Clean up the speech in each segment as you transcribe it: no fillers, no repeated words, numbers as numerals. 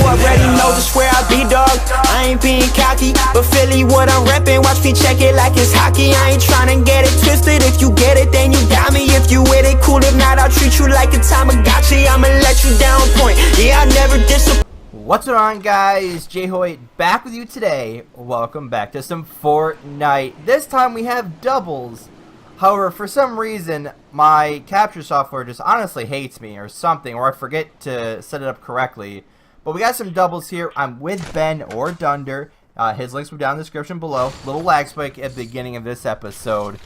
already know just where I be, dog. I ain't being cocky, but Philly what I'm reppin'. Watch me check it like it's hockey. I ain't tryna get it twisted. If you get it, then you got me. If you with it, cool. If not, I'll treat you like a Tamagotchi. I'ma let you down point. Yeah, I never disappoint. What's going on, guys? JHoyt back with you today. Welcome back to some Fortnite. This time we have doubles. However, for some reason, my capture software just honestly hates me or something, or I forget to set it up correctly. But we got some doubles here. I'm with Ben or Dunndurr. His links will be down in the description below. Little lag spike at the beginning of this episode.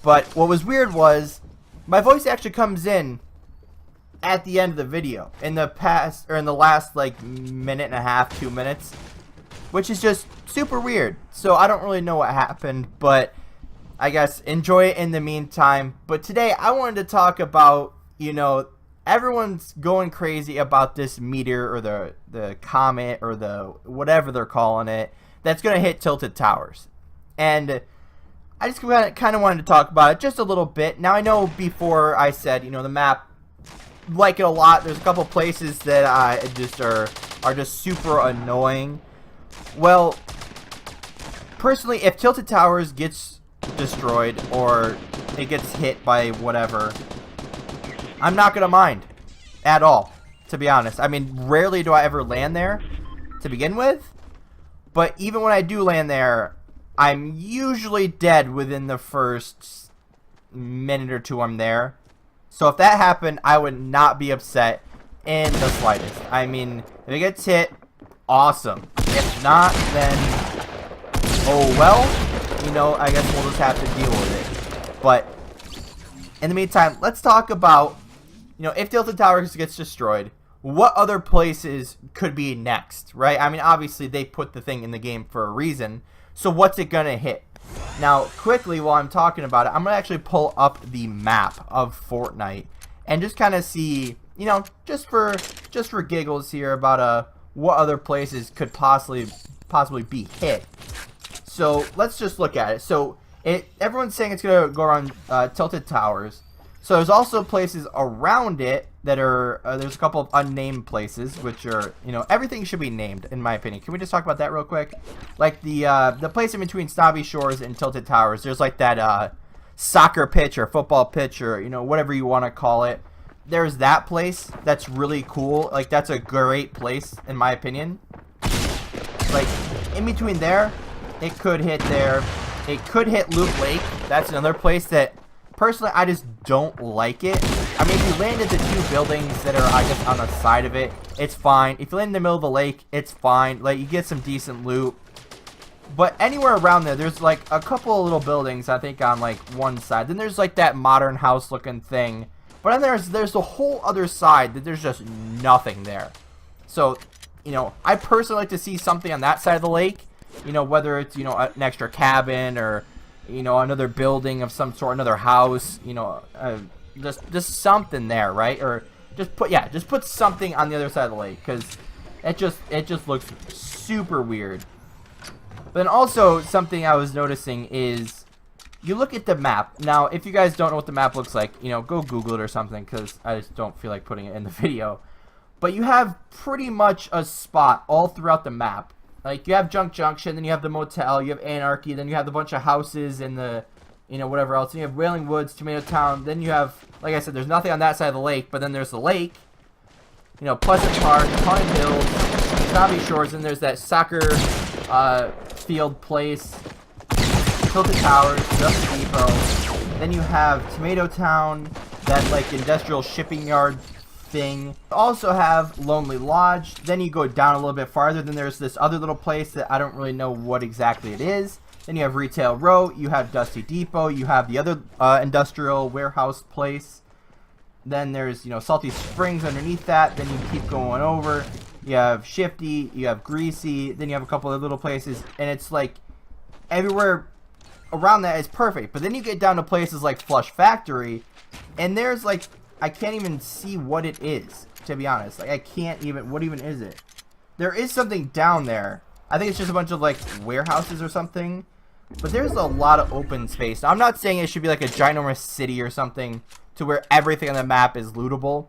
But what was weird was my voice actually comes in at the end of the video in the last like minute and a half, 2 minutes, which is just super weird. So I don't really know what happened, but I guess enjoy it in the meantime. But today I wanted to talk about, you know, everyone's going crazy about this meteor or the comet or the whatever they're calling it that's going to hit Tilted Towers. And I just kind of wanted to talk about it just a little bit. Now I know before I said, you know, the map, like it a lot. There's a couple places that just are just super annoying. Well, personally, if Tilted Towers gets destroyed or it gets hit by whatever, I'm not gonna mind at all, to be honest. I mean, rarely do I ever land there to begin with, but even when I do land there, I'm usually dead within the first minute or two I'm there. So if that happened, I would not be upset in the slightest. I mean, if it gets hit, awesome. If not, then oh well. You know, I guess we'll just have to deal with it. But in the meantime, let's talk about, you know, if Tilted Towers gets destroyed, what other places could be next, right? I mean, obviously they put the thing in the game for a reason. So what's it gonna hit? Now, quickly, while I'm talking about it, I'm gonna actually pull up the map of Fortnite and just kind of see, you know, just for giggles here about what other places could possibly be hit. So let's just look at it. So everyone's saying it's gonna go around Tilted Towers. So there's also places around it that are there's a couple of unnamed places, which are, you know, everything should be named in my opinion. Can we just talk about that real quick? Like the place in between Snobby Shores and Tilted Towers. There's like that soccer pitch or football pitch or, you know, whatever you want to call it. There's that place that's really cool. Like that's a great place in my opinion. Like in between there, it could hit there. It could hit Loop Lake. That's another place that personally I just don't like it. I mean, if you land at the two buildings that are, I guess, on the side of it, it's fine. If you land in the middle of the lake, it's fine. Like, you get some decent loot. But anywhere around there, there's like a couple of little buildings, I think, on like one side. Then there's like that modern house looking thing. But then there's the whole other side that there's just nothing there. So, you know, I personally like to see something on that side of the lake. You know, whether it's, you know, an extra cabin or, you know, another building of some sort, another house, you know, just something there, right? Or just put something on the other side of the lake, because it just looks super weird. But then also something I was noticing is you look at the map. Now, if you guys don't know what the map looks like, you know, go Google it or something, because I just don't feel like putting it in the video. But you have pretty much a spot all throughout the map. Like, you have Junk Junction, then you have the motel, you have Anarchy, then you have the bunch of houses and the, you know, whatever else. Then you have Wailing Woods, Tomato Town, then you have, like I said, there's nothing on that side of the lake, but then there's the lake, you know, Pleasant Park, Haunted Hills, Snobby Shores, and there's that soccer field place, Tilted Towers, Dust Depot. Then you have Tomato Town, that, like, industrial shipping yard thing. Also have Lonely Lodge. Then you go down a little bit farther, then there's this other little place that I don't really know what exactly it is. Then you have Retail Row, you have Dusty Depot, you have the other industrial warehouse place. Then there's, you know, Salty Springs underneath that. Then you keep going over. You have Shifty, you have Greasy, then you have a couple of little places, and it's like everywhere around that is perfect. But then you get down to places like Flush Factory, and there's like, I can't even see what it is, to be honest. Like, I can't even, what even is it? There is something down there. I think it's just a bunch of, like, warehouses or something. But there's a lot of open space. Now, I'm not saying it should be like a ginormous city or something to where everything on the map is lootable.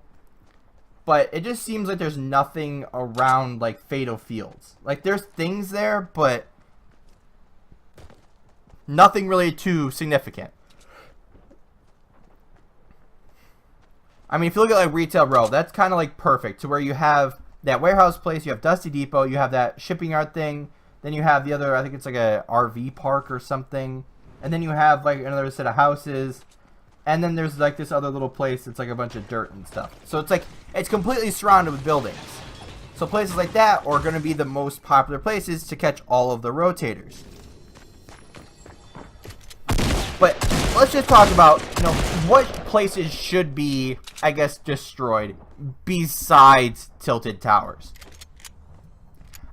but it just seems like there's nothing around like Fatal Fields. Like there's things there, but nothing really too significant. I mean, if you look at like Retail Row, that's kind of like perfect to where you have that warehouse place, you have Dusty Depot, you have that shipping yard thing, then you have the other, I think it's like a RV park or something, and then you have like another set of houses, and then there's like this other little place that's like a bunch of dirt and stuff. So it's like, it's completely surrounded with buildings. So places like that are going to be the most popular places to catch all of the rotators. But let's just talk about, you know, what places should be, I guess, destroyed besides Tilted Towers.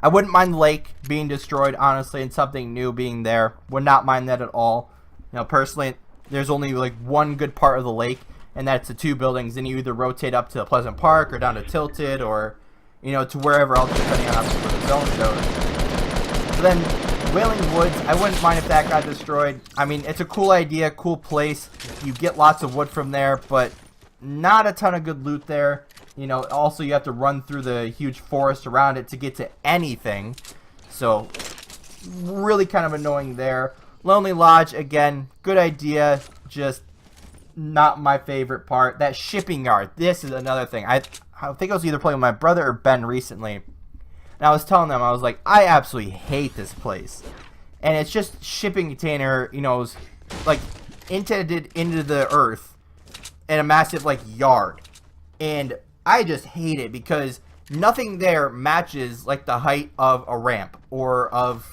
I wouldn't mind the lake being destroyed, honestly, and something new being there. Would not mind that at all. You know, personally, there's only like one good part of the lake, and that's the two buildings. Then you either rotate up to Pleasant Park or down to Tilted or, you know, to wherever else, depending on how the zone goes. So then, Wailing Woods, I wouldn't mind if that got destroyed. I mean, it's a cool idea, cool place. You get lots of wood from there, but not a ton of good loot there. You know, also you have to run through the huge forest around it to get to anything. So, really kind of annoying there. Lonely Lodge, again, good idea, just not my favorite part. That shipping yard, this is another thing. I think I was either playing with my brother or Ben recently. And I was telling them, I was like, I absolutely hate this place. And it's just shipping container, you know, like indented into the earth in a massive like yard. And I just hate it because nothing there matches like the height of a ramp or of,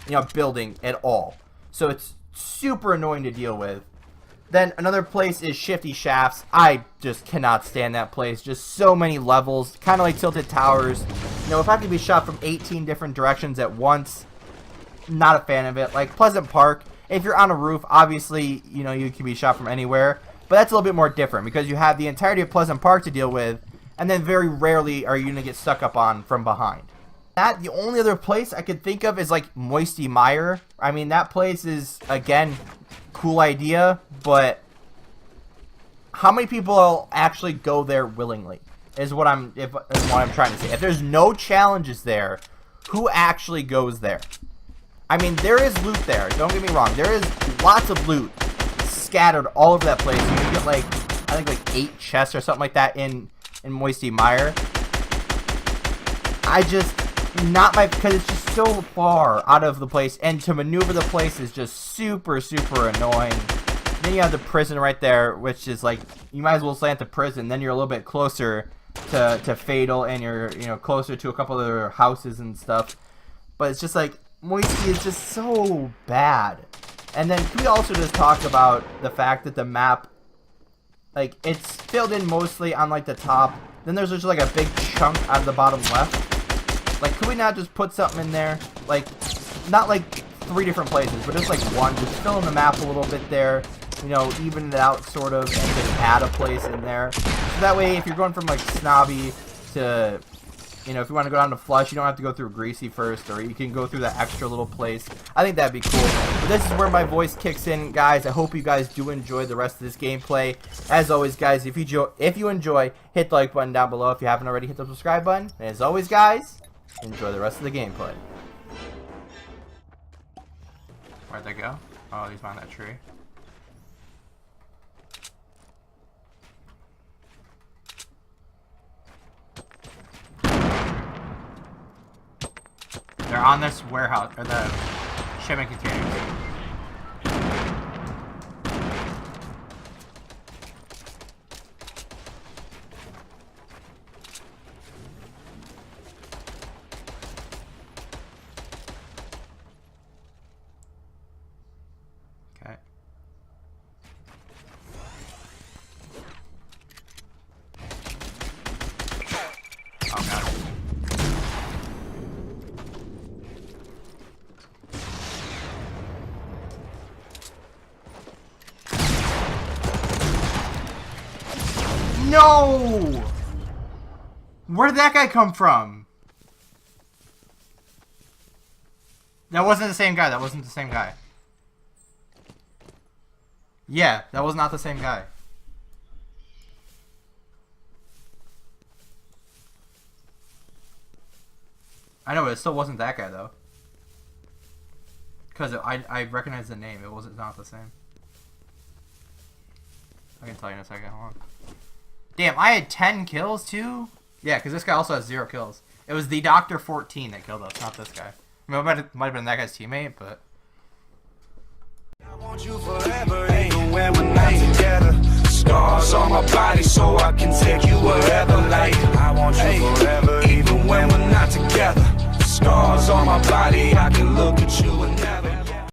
you know, building at all. So it's super annoying to deal with. Then another place is Shifty Shafts. I just cannot stand that place. Just so many levels, kind of like Tilted Towers. You know, if I could be shot from 18 different directions at once, not a fan of it. Like Pleasant Park, if you're on a roof, obviously, you know, you can be shot from anywhere. But that's a little bit more different because you have the entirety of Pleasant Park to deal with, and then very rarely are you going to get stuck up on from behind. The only other place I could think of is like Moisty Mire. I mean, that place is, again, cool idea, but how many people will actually go there willingly is what I'm trying to say. If there's no challenges there, who actually goes there? I mean, there is loot there, don't get me wrong. There is lots of loot scattered all over that place. You can get like, I think like 8 chests or something like that in Moisty Mire. I just, not my, because it's just so far out of the place, and to maneuver the place is just super annoying. Then you have the prison right there, which is like, you might as well slant the prison, then you're a little bit closer to Fatal, and you're, you know, closer to a couple other houses and stuff. But it's just like, Moisty is just so bad. And then can we also just talk about the fact that the map, like, it's filled in mostly on like the top, then there's just like a big chunk out of the bottom left. Like, could we not just put something in there? Like, not like 3 different places, but just like one. Just fill in the map a little bit there. You know, even it out sort of, and just add a place in there. So that way, if you're going from like Snobby to, you know, if you want to go down to Flush, you don't have to go through Greasy first, or you can go through that extra little place. I think that'd be cool. But this is where my voice kicks in, guys. I hope you guys do enjoy the rest of this gameplay. As always, guys, if you enjoy, hit the like button down below. If you haven't already, hit the subscribe button. And as always, guys, enjoy the rest of the gameplay. Where'd they go? Oh, he's behind that tree. They're on this warehouse, or the shipping containers. Okay. Oh god. No! Where did that guy come from? That wasn't the same guy. That wasn't the same guy. Yeah, that was not the same guy. I know, but it still wasn't that guy though. Because I recognize the name. It wasn't not the same. I can tell you in a second. Hold on. Damn, I had 10 kills too? Yeah, because this guy also has 0 kills. It was the Dr. 14 that killed us, not this guy. I mean, it might have been that guy's teammate, but... I want you forever, even when we're not together. Scars on my body so I can take you wherever. Like, I want you forever, even when we're not together. Scars on my body, I can look at you and never